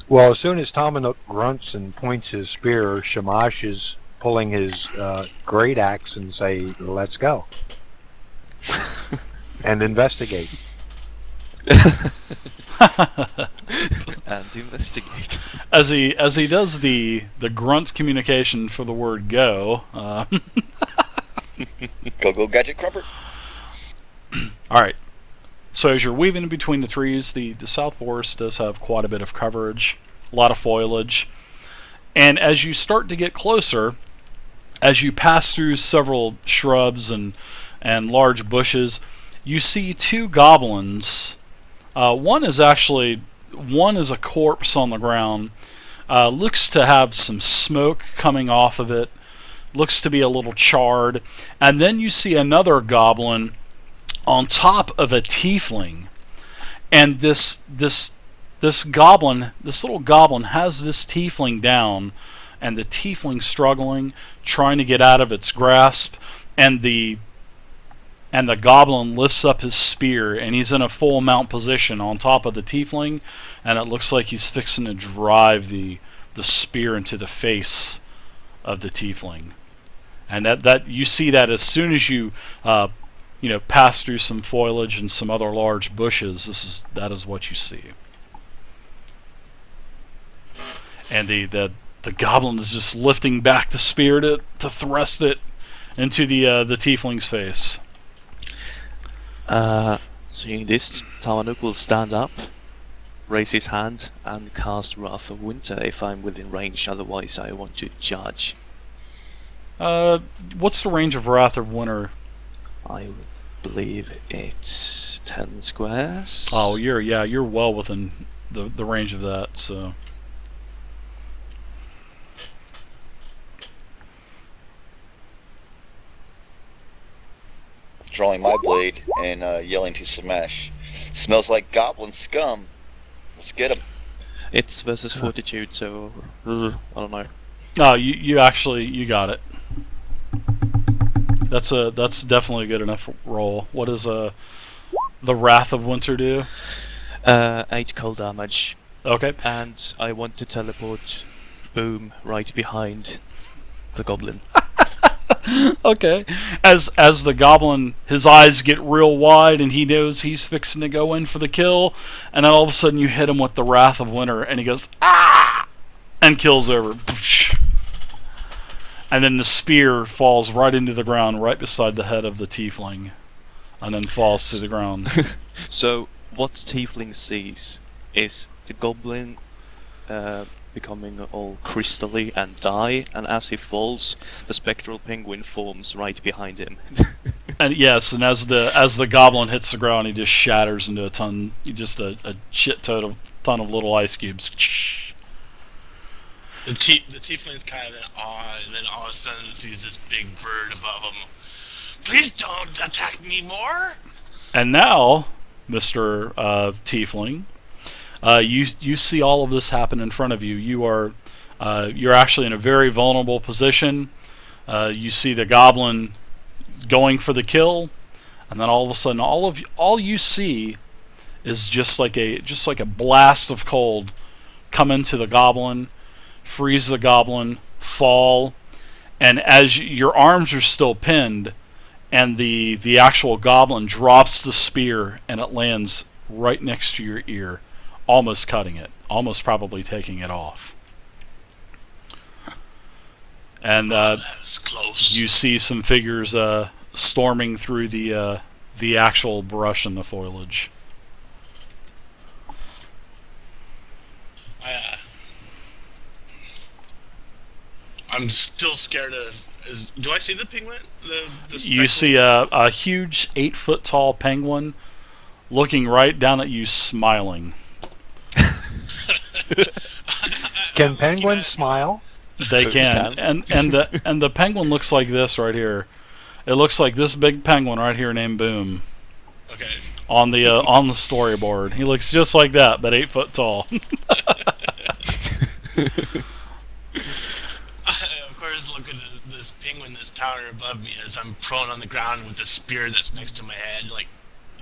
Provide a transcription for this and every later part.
Well, as soon as Tomanuk grunts and points his spear, Shamash is pulling his great axe and say, "Let's go and investigate." And investigate. As he does the grunt communication for the word go. Go, Gadget Crumper. All right. So as you're weaving in between the trees, the South Forest does have quite a bit of coverage, a lot of foliage. And as you start to get closer, as you pass through several shrubs and large bushes, you see two goblins. One is a corpse on the ground. Looks to have some smoke coming off of it. Looks to be a little charred. And then you see another goblin on top of a tiefling, and this little goblin has this tiefling down, and the tiefling struggling, trying to get out of its grasp, and the goblin lifts up his spear, and he's in a full mount position on top of the tiefling, and it looks like he's fixing to drive the spear into the face of the tiefling. And that you see that as soon as you pass through some foliage and some other large bushes. That is what you see. And the goblin is just lifting back the spear to thrust it into the tiefling's face. Seeing this, Tamanuk will stand up, raise his hand, and cast Wrath of Winter if I'm within range. Otherwise, I want to charge. What's the range of Wrath of Winter? I believe it's 10 squares. Oh, you're well within the range of that. So. Drawing my blade and yelling to Smash. Smells like goblin scum. Let's get him. It's versus fortitude, so I don't know. Oh, you got it. That's definitely a good enough roll. What does the Wrath of Winter do? 8 cold damage. Okay. And I want to teleport Boom right behind the goblin. Okay. As the goblin, his eyes get real wide, and he knows he's fixing to go in for the kill, and then all of a sudden you hit him with the Wrath of Winter, and he goes, "Ah!" and kills over. And then the spear falls right into the ground, right beside the head of the tiefling, and then falls to the ground. So what Tiefling sees is the goblin becoming all crystally and die, and as he falls, the spectral penguin forms right behind him. And yes, and as the goblin hits the ground, he just shatters into a shit ton of little ice cubes. The tiefling's kind of in awe, and then all of a sudden sees this big bird above him. Please don't attack me more! And now, Mr. Tiefling, you see all of this happen in front of you. You're actually in a very vulnerable position. You see the goblin going for the kill, and then all of a sudden, all you see is just like a blast of cold come into the goblin, freeze the goblin, fall, and as your arms are still pinned, and the actual goblin drops the spear, and it lands right next to your ear, almost cutting it, almost probably taking it off. And that's close. you see some figures storming through the actual brush and the foliage. I'm still scared of. Do I see the penguin? You see a huge 8-foot tall penguin looking right down at you, smiling. Can penguins smile? They can, and the penguin looks like this right here. It looks like this big penguin right here named Boom. Okay. On the storyboard, he looks just like that, but 8 foot tall. Of course, look at this penguin that's towering above me as I'm prone on the ground with the spear that's next to my head. Like,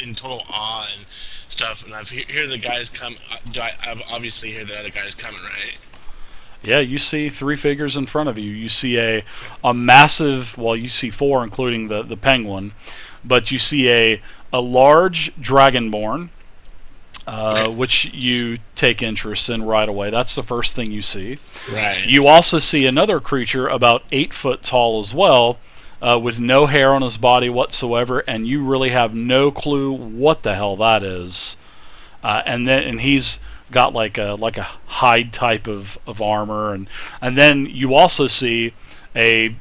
in total awe and stuff. And hear the guys come. I've obviously hear the other guys coming, right? Yeah, you see three figures in front of you. You see a massive, well, you see four, including the penguin, but you see a large dragonborn, which you take interest in right away. That's the first thing you see. Right. You also see another creature about 8 foot tall as well, with no hair on his body whatsoever, and you really have no clue what the hell that is. And he's got like a hide type of armor, and then you also see a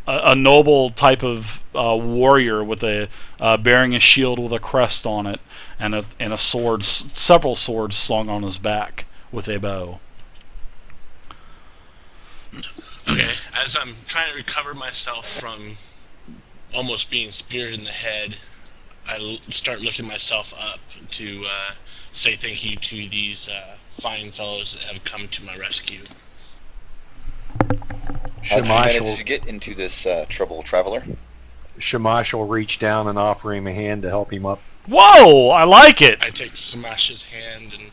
noble type of warrior with bearing a shield with a crest on it, and a sword, several swords slung on his back with a bow. Okay, as I'm trying to recover myself from almost being speared in the head, I start lifting myself up to say thank you to these fine fellows that have come to my rescue. How did Shamash you get into this trouble, traveler? will reach down and offer him a hand to help him up. Whoa! I like it. I take Samash's hand and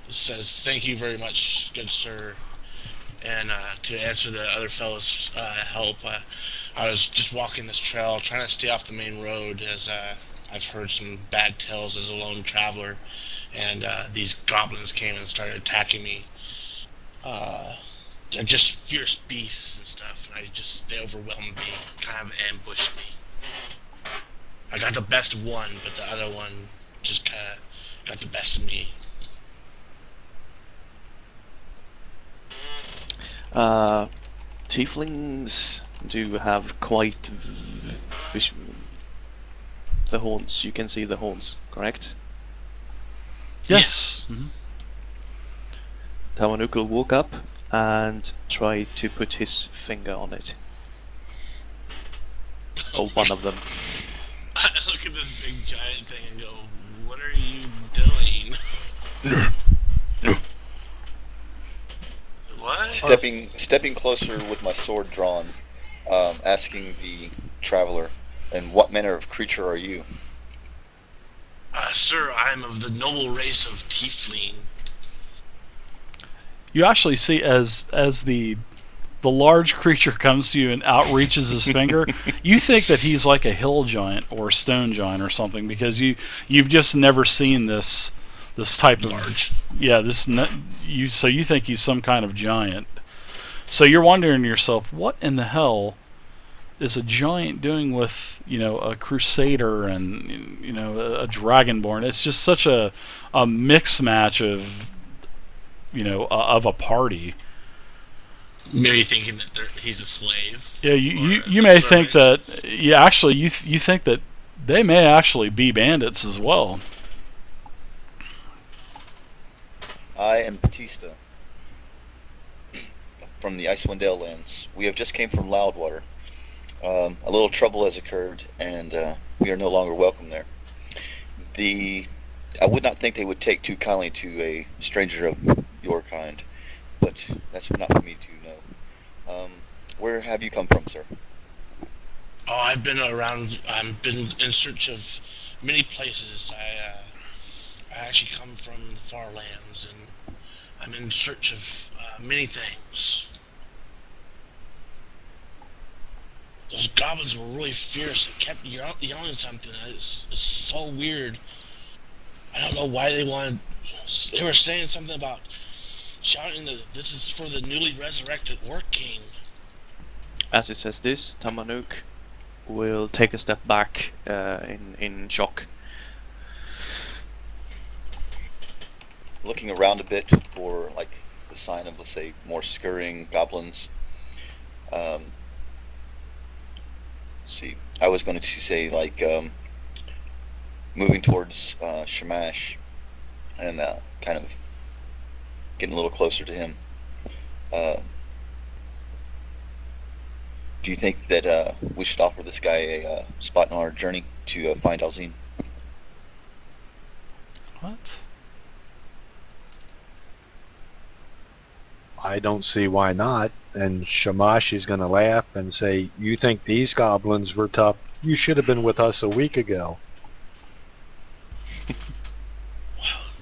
says, "Thank you very much, good sir." And to answer the other fellow's help, I was just walking this trail, trying to stay off the main road, as I've heard some bad tales as a lone traveler, and these goblins came and started attacking me. They're just fierce beasts and stuff, and they overwhelmed me, kind of ambushed me. I got the best of one, but the other one just kind of got the best of me. Tieflings do have quite the horns. You can see the horns, correct? Yes. Mm-hmm. Tamanuk will walk up and try to put his finger on it. Or one of them. I look at this big giant thing and go, "What are you doing?" What? Stepping closer with my sword drawn, asking the traveler, "And what manner of creature are you?" Sir, I am of the noble race of Tiefling. You actually see as the large creature comes to you and outreaches his finger, you think that he's like a hill giant or a stone giant or something, because you've just never seen this type of Large. Yeah, so you think he's some kind of giant. So you're wondering to yourself, what in the hell is a giant doing with, a crusader and, a dragonborn? It's just such a mix match of, of a party. Maybe thinking that he's a slave. Yeah, you may think that. Yeah, actually, you think that they may actually be bandits as well. I am Batista from the Icewind Dale lands. We have just came from Loudwater. A little trouble has occurred, and we are no longer welcome there. I would not think they would take too kindly to a stranger of your kind, but that's not for me to know. Where have you come from, sir? Oh, I've been around. I've been in search of many places. I actually come from the far lands, and I'm in search of many things. Those goblins were really fierce. They kept yelling something. It's so weird. I don't know why they wanted. They were saying something about shouting that this is for the newly resurrected Orc King. As it says this, Tamanuk will take a step back in shock. Looking around a bit for like the sign of, let's say, more scurrying goblins. See, I was going to say like moving towards Shamash and kind of getting a little closer to him. Do you think that we should offer this guy a spot in our journey to find Alzine? What? I don't see why not. And Shamash is going to laugh and say, "You think these goblins were tough? You should have been with us a week ago."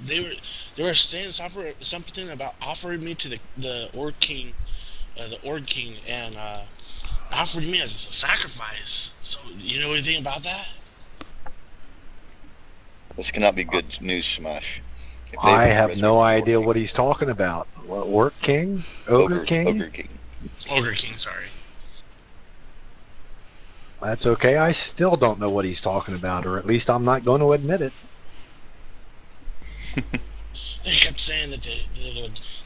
they were saying something about offering me to the Orc King, and offered me as a sacrifice. So you know anything about that? This cannot be good news, Smash. If they I have resurrect no the idea Orc what he's talking about. What, Orc King? King- Ogre King? Ogre King. Ogre King, sorry. That's okay. I still don't know what he's talking about, or at least I'm not going to admit it. They kept saying that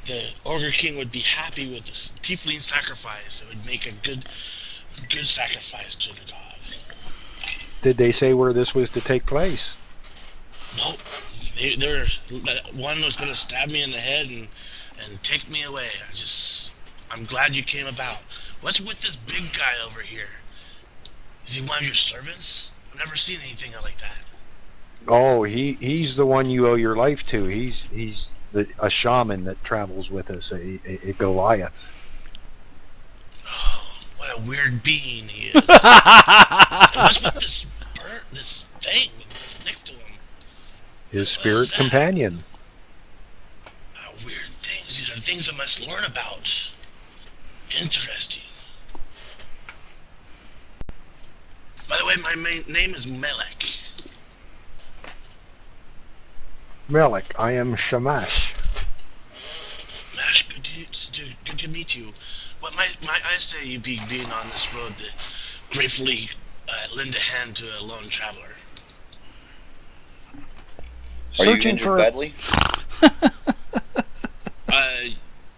the Ogre King would be happy with this tiefling sacrifice. It would make a good sacrifice to the god. Did they say where this was to take place? Nope. One was gonna stab me in the head and take me away. I'm glad you came about. What's with this big guy over here? Is he one of your servants? I've never seen anything like that. Oh, he's the one you owe your life to. He's a shaman that travels with us, a Goliath. Oh, what a weird being he is. What's with this thing next to him? His spirit companion. Weird things. These are things I must learn about. Interesting. By the way, my name is Melek. Melik, I am Shamash. Mash, good to meet you. But I say you being on this road to gratefully lend a hand to a lone traveler. Are you Searching injured for badly?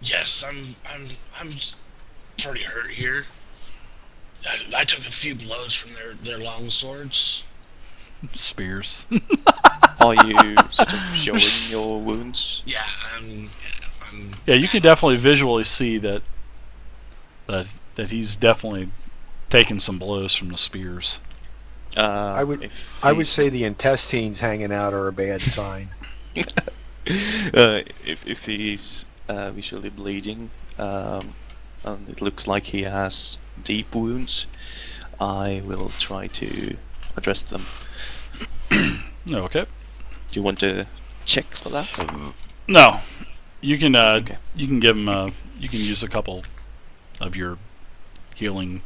Yes, I'm pretty hurt here. I took a few blows from their long swords. Spears. Are you sort of showing your wounds? Yeah, I'm Yeah, you can definitely visually see that he's definitely taken some blows from the spears. I would say the intestines hanging out are a bad sign. if he's visually bleeding, and it looks like he has deep wounds, I will try to address them. Okay. Do you want to check for that? No, you can Okay. you can give him you can use a couple of your healing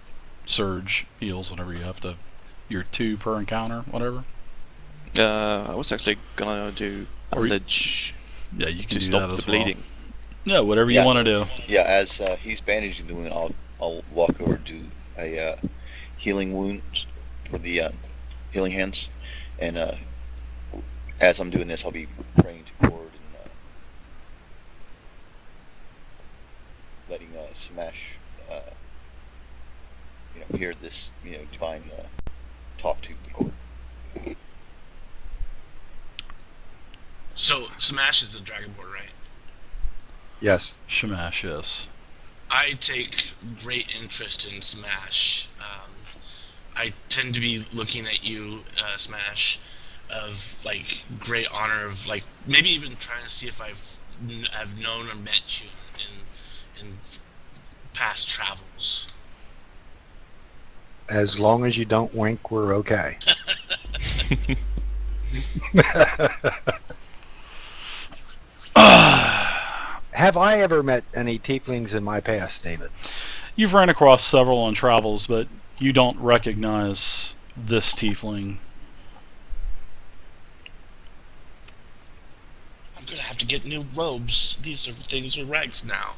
surge heals whenever you have to. Your 2 per encounter, whatever. I was actually gonna do a Or you- ledge Yeah, you can to do stop that the as well. bleeding. Yeah, whatever you Yeah. want to do. Yeah, as he's bandaging the wound, I'll walk over to a healing wounds for the healing hands, and as I'm doing this, I'll be praying to Cord and letting Smash, hear this, divine talk to the Cord. So Smash is the Dragonborn, right? Yes. Shamash, yes. I take great interest in Smash. I tend to be looking at you, Smash, of like great honor of like maybe even trying to see if I've known or met you in past travels. As long as you don't wink, we're okay. Have I ever met any tieflings in my past, David? You've ran across several on travels, but you don't recognize this tiefling. I'm gonna have to get new robes. These things are rags now.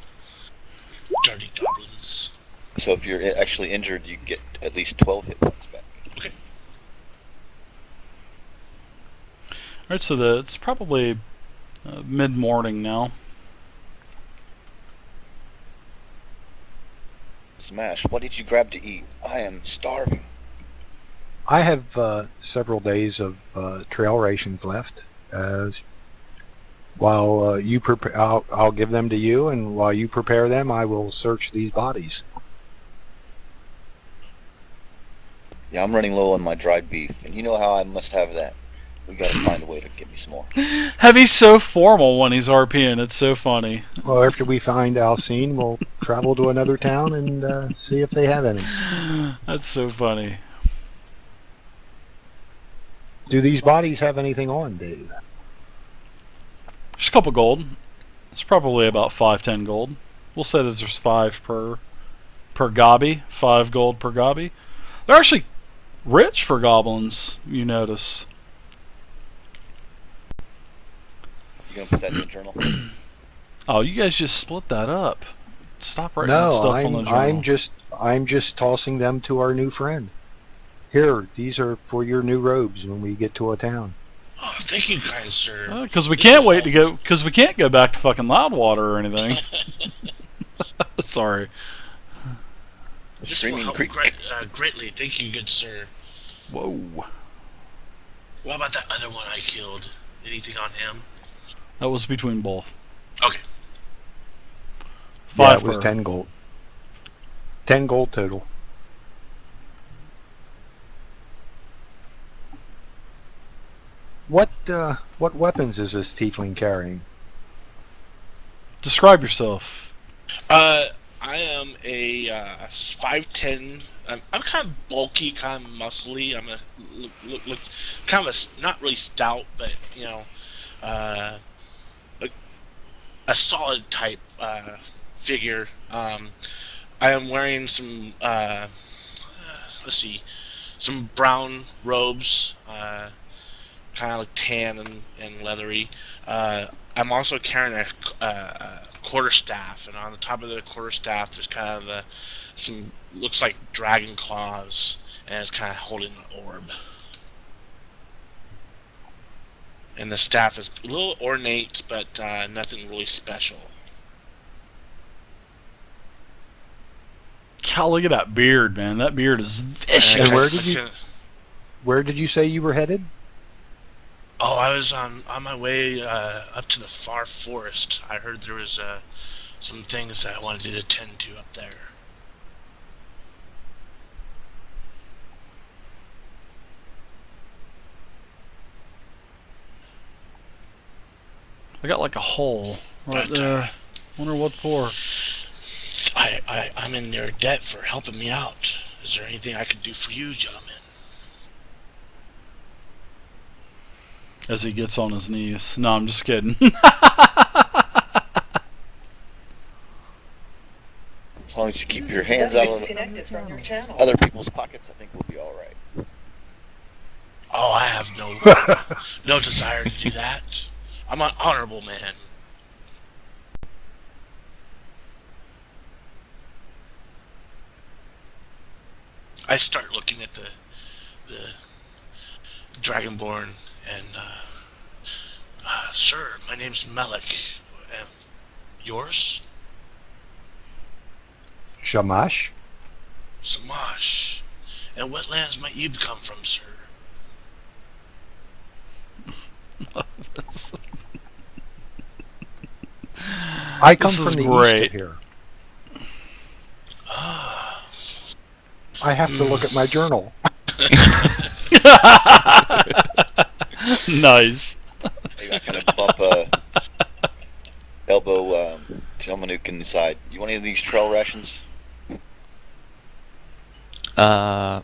Dirty goblins. So if you're actually injured, you get at least 12 hit points back. Alright, so it's probably mid-morning now. Smash, what did you grab to eat? I am starving. I have several days of trail rations left. While you prepare, I'll give them to you, and while you prepare them, I will search these bodies. Yeah, I'm running low on my dried beef, and you know how I must have that. We gotta find a way to get me some more. Heavy's so formal when he's RPing, it's so funny. Well, after we find Alcine, we'll travel to another town and see if they have any. That's so funny. Do these bodies have anything on, Dave? There's a couple gold. It's probably about 5-10 gold. We'll say that there's 5 per gobby. 5 gold per gobby. They're actually rich for goblins, you notice. You gonna put that in the journal? Oh, you guys just split that up. Stop writing No, that stuff on the journal. I'm just tossing them to our new friend. Here, these are for your new robes when we get to a town. Oh, thank you, kind sir. Because we can't wait to go. Because we can't go back to fucking Loudwater or anything. Sorry. This will Screaming help Creek. greatly. Thank you, good sir. Whoa. What about that other one I killed? Anything on him? That was between both. Okay. Yeah, 5 it was per. 10 gold. 10 gold total. What weapons is this tiefling carrying? Describe yourself. I am a 5'10". I'm kind of bulky, kind of muscly. I'm a look kind of a not really stout, but you know, a solid type figure. I am wearing some let's see, some brown robes, kind of like tan and leathery. I'm also carrying a quarterstaff, and on the top of the quarterstaff there's kind of some looks like dragon claws, and it's kind of holding an orb. And the staff is a little ornate, but nothing really special. God, look at that beard, man. That beard is vicious. And where did you say you were headed? Oh, I was on my way up to the far forest. I heard there was some things that I wanted to attend to up there. I got like a hole right But, there. Wonder what for. I'm in your debt for helping me out. Is there anything I could do for you, gentlemen? As he gets on his knees. No, I'm just kidding. As long as you keep your hands out of other people's pockets, I think we'll be all right. Oh, I have no desire to do that. I'm an honorable man. I start looking at the Dragonborn and sir, my name's Melik. Yours? Shamash? Samash. And what lands might you come from, sir? I come This from is the great. east of here. I have to look at my journal. Nice. Maybe I kind of bump elbow Tilmanuk in the side. You want any of these trail rations? I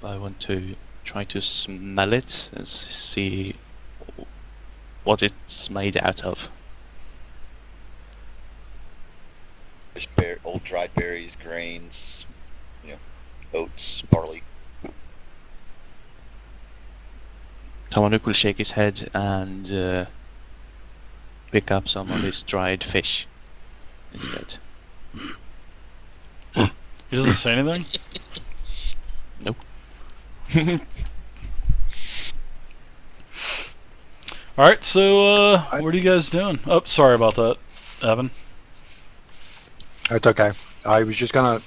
want to try to smell it and see what it's made out of. Just old dried berries, grains, oats, barley. Tamanuk will shake his head and pick up some of this dried fish instead. He doesn't say anything? Nope. Alright, so, what are you guys doing? Oh, sorry about that, Evan. That's okay. I was just gonna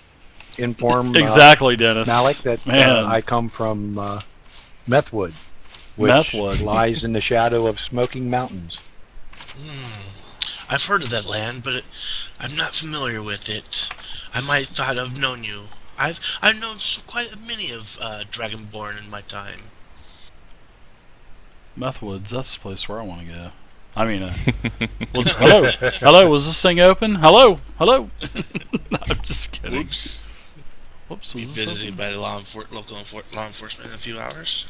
inform Exactly, Dennis. Malik that Man. I come from Methwood, which Methwood. lies in the shadow of Smoking Mountains. I've heard of that land, but I'm not familiar with it. I might thought I've known you. I've known quite many of Dragonborn in my time. Methwoods, that's the place where I want to go. I mean, hello, was this thing open? Hello? No, I'm just kidding. Whoops. Whoops, Be was this visited open? by the local law enforcement in a few hours.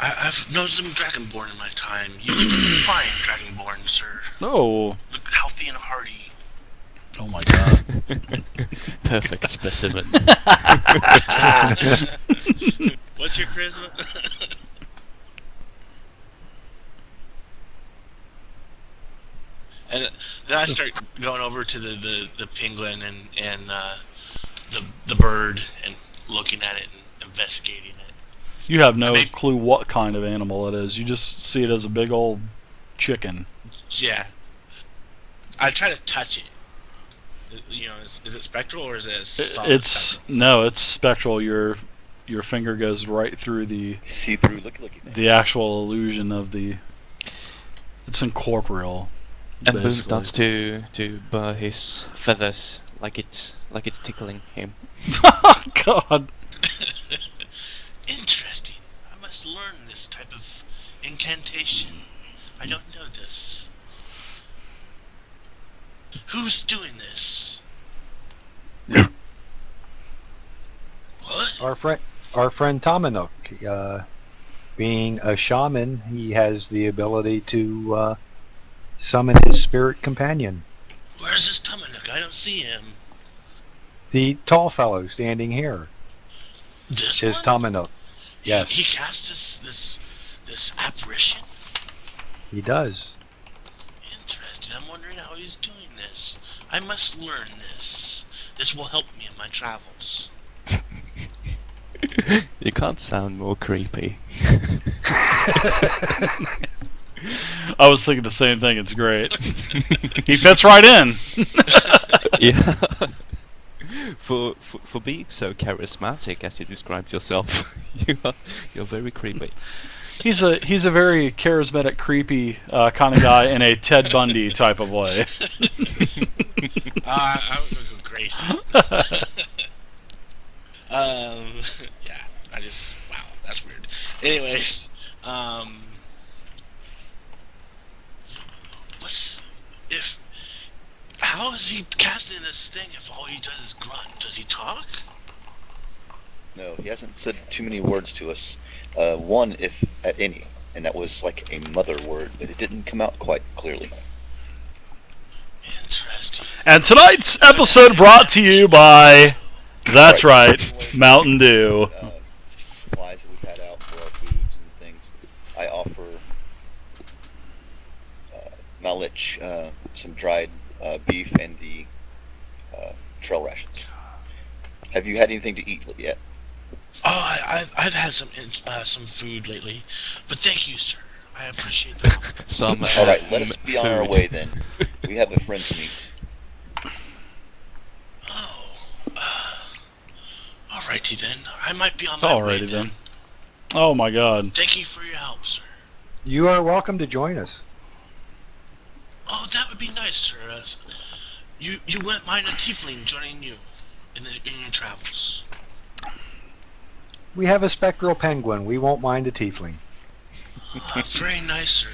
I've known some Dragonborn in my time. You look fine, Dragonborn, sir. Oh, Look healthy and hearty. oh my god. Perfect specimen. What's your charisma? And then I start going over to the penguin and the bird and looking at it and investigating it. You have no Maybe- clue what kind of animal it is. You just see it as a big old chicken. Yeah. I try to touch it. You know, is it spectral or is it solid It's spectral? no, it's spectral. Your finger goes right through See through, looky thing. the actual illusion of the. It's incorporeal. And Boom basically. starts to burr his feathers like it's tickling him. Oh god. Interesting. I must learn this type of incantation. I don't know this. Who's doing this? What? Our friend Tominuk, being a shaman, he has the ability to summon his spirit companion. Where's this Tominuk? I don't see him. The tall fellow standing here This is one? Tominuk. Yes, He cast this apparition. he does. Interesting. I'm wondering how he's doing this. I must learn this. This will help me in my travels. You can't sound more creepy. I was thinking the same thing. It's great. He fits right in. Yeah. For being so charismatic as you described yourself, you're very creepy. He's a very charismatic, creepy kind of guy in a Ted Bundy type of way. I would go Gracie. Yeah, wow, that's weird. Anyways, how is he casting this thing if all he does is grunt? Does he talk? No, he hasn't said too many words to us. One, if at any, and that was like a mother word, but it didn't come out quite clearly. Interesting. And tonight's episode brought to you by, that's right, Mountain Dew. Supplies that we've had out for our foods and things. I offer Malich some dried beef and the trail rations. Have you had anything to eat yet? Oh, I've had some food lately, but thank you, sir. I appreciate that. Some All right, let us be on our food. way then. We have a friend to meet. Oh, alrighty then. I might be on my way Alrighty then. Oh my god. Thank you for your help, sir. You are welcome to join us. Oh, that would be nice, sir. You wouldn't mind a tiefling joining you in your travels. We have a spectral penguin. We won't mind a tiefling. Very nice, sir.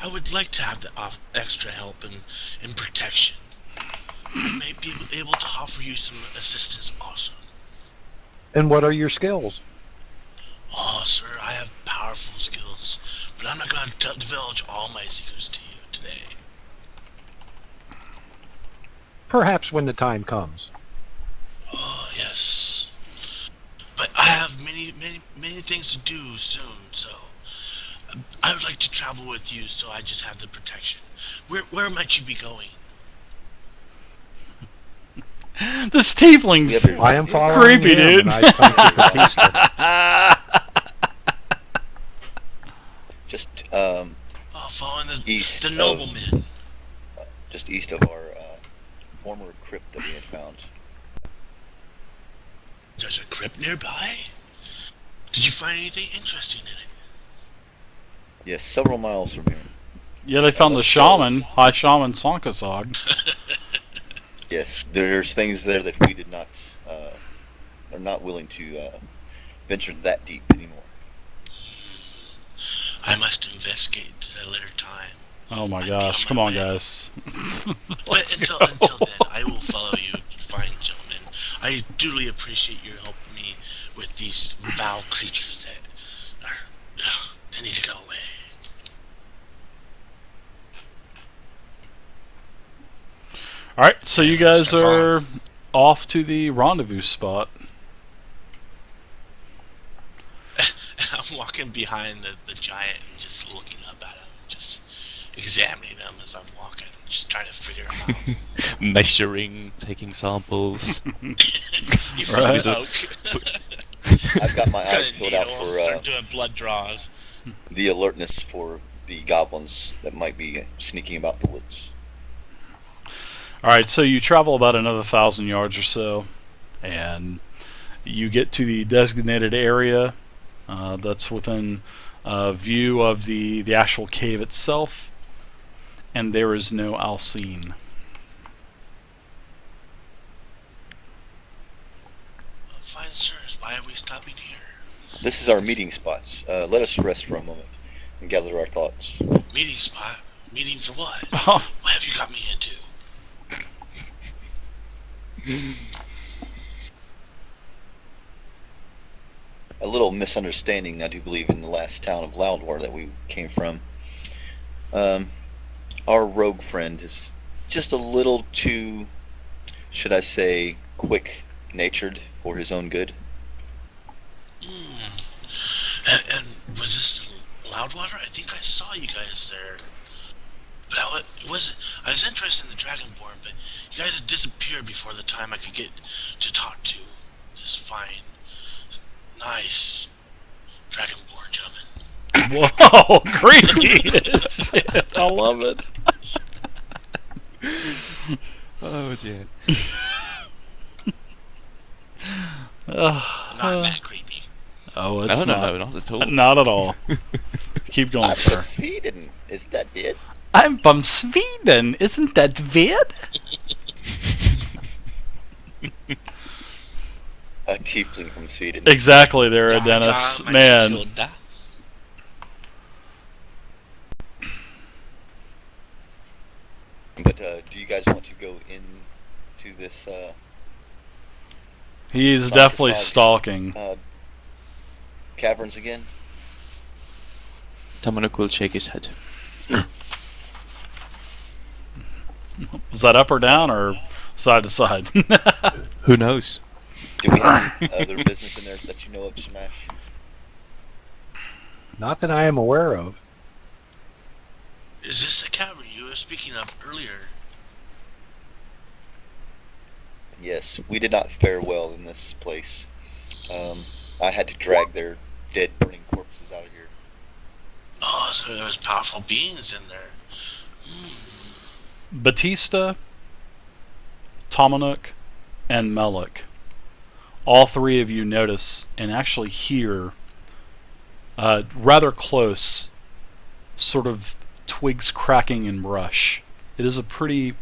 I would like to have the extra help and protection. I may be able to offer you some assistance also. And what are your skills? Oh, sir, I have powerful skills, but I'm not going to divulge all my secrets to you today. Perhaps when the time comes. Oh, yes. But I have many things to do soon, so I would like to travel with you so I just have the protection. Where might you be going? This tiefling's Yeah, I am following creepy, him, dude. and I think it's a Just Oh, following East the of- nobleman. just east of our former crypt that we had found. There's a crypt nearby? Did you find anything interesting in it? Yes, several miles from here. Yeah, they found the shaman, High Shaman Sankasag. Yes, there's things there that we did not, are not willing to venture that deep anymore. I must investigate at a later time. Oh my gosh, come on guys. But until then, I will follow you, fine gentlemen. I duly appreciate your helping me with these foul creatures that are They need to go away. All right, so you guys Step are off to the rendezvous spot. I'm walking behind the giant and just looking up at him, just examining him as I'm walking, just trying to figure him out. Measuring, taking samples. You Right. fucking I've got my got eyes a peeled out needle, for start doing blood draws. the alertness for the goblins that might be sneaking about the woods. All right, so you travel about another 1,000 yards or so, and you get to the designated area that's within view of the actual cave itself, and there is no Alcine. Fine, sirs, why are we stopping here? This is our meeting spots. Let us rest for a moment and gather our thoughts. Meeting spot? Meeting for what? Oh, What have you got me into? A little misunderstanding, I do believe, in the last town of Loudwar that we came from. Our rogue friend is just a little too, should I say, quick-natured for his own good. And was this Loudwater? I think I saw you guys there. But I was interested in the Dragonborn, but you guys had disappeared before the time I could get to talk to this fine, nice Dragonborn gentleman. whoa, creepy! Shit, I love it. Oh dear. Not that creepy. Oh, it's No, not. no, not at all. Not at all. Keep going, I'm sir. from Sweden. Is that it? I'm from Sweden. Isn't that weird? A tiefling from Sweden. Exactly, there, Ja, Dennis. ja, Man, Matilda. But do you guys want to go into this he's Side to definitely side. stalking. caverns again? Tamanuk will shake his head. Was that up or down or side to side? Who knows? Do we have any other business in there that you know of, Smash? Not that I am aware of. Is this the cavern you were speaking of earlier? Yes, we did not fare well in this place. I had to drag their dead, burning corpses out of here. Oh, so there was powerful beings in there. Batista, Tomanuk, and Melik. All three of you notice and actually hear rather close sort of twigs cracking in brush. It is a pretty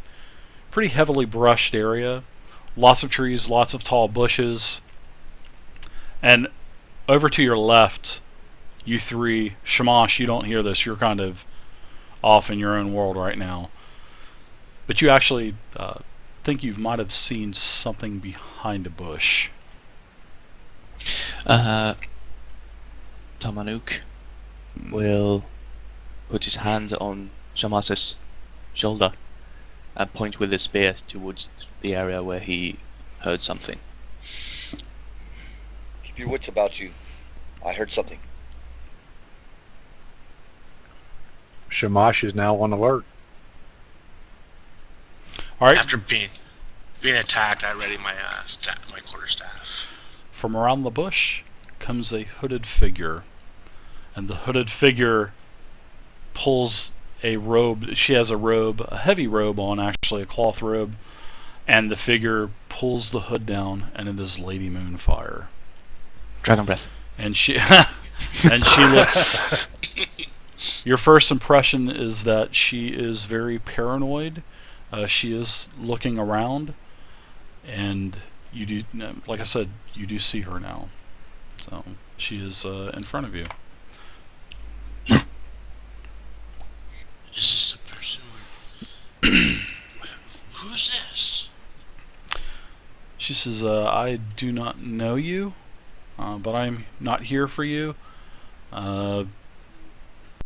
heavily brushed area. Lots of trees, lots of tall bushes. And over to your left, you three, Shamash, you don't hear this. You're kind of off in your own world right now. But you actually think you might have seen something behind a bush. Tamanuk will put his hand on Shamas's shoulder and point with his spear towards the area where he heard something. Keep your wits about you. I heard something. Shamash is now on alert. All right. After being attacked, I ready my my quarterstaff. From around the bush comes a hooded figure, and the hooded figure pulls a robe. She has a heavy robe on, actually a cloth robe, and the figure pulls the hood down, and it is Lady Moonfire. Dragon breath. And she and she looks. Your first impression is that she is very paranoid. She is looking around, and you do, like I said, you do see her now. So she is in front of you. Is this the person? Who's this? She says, "I do not know you, but I'm not here for you.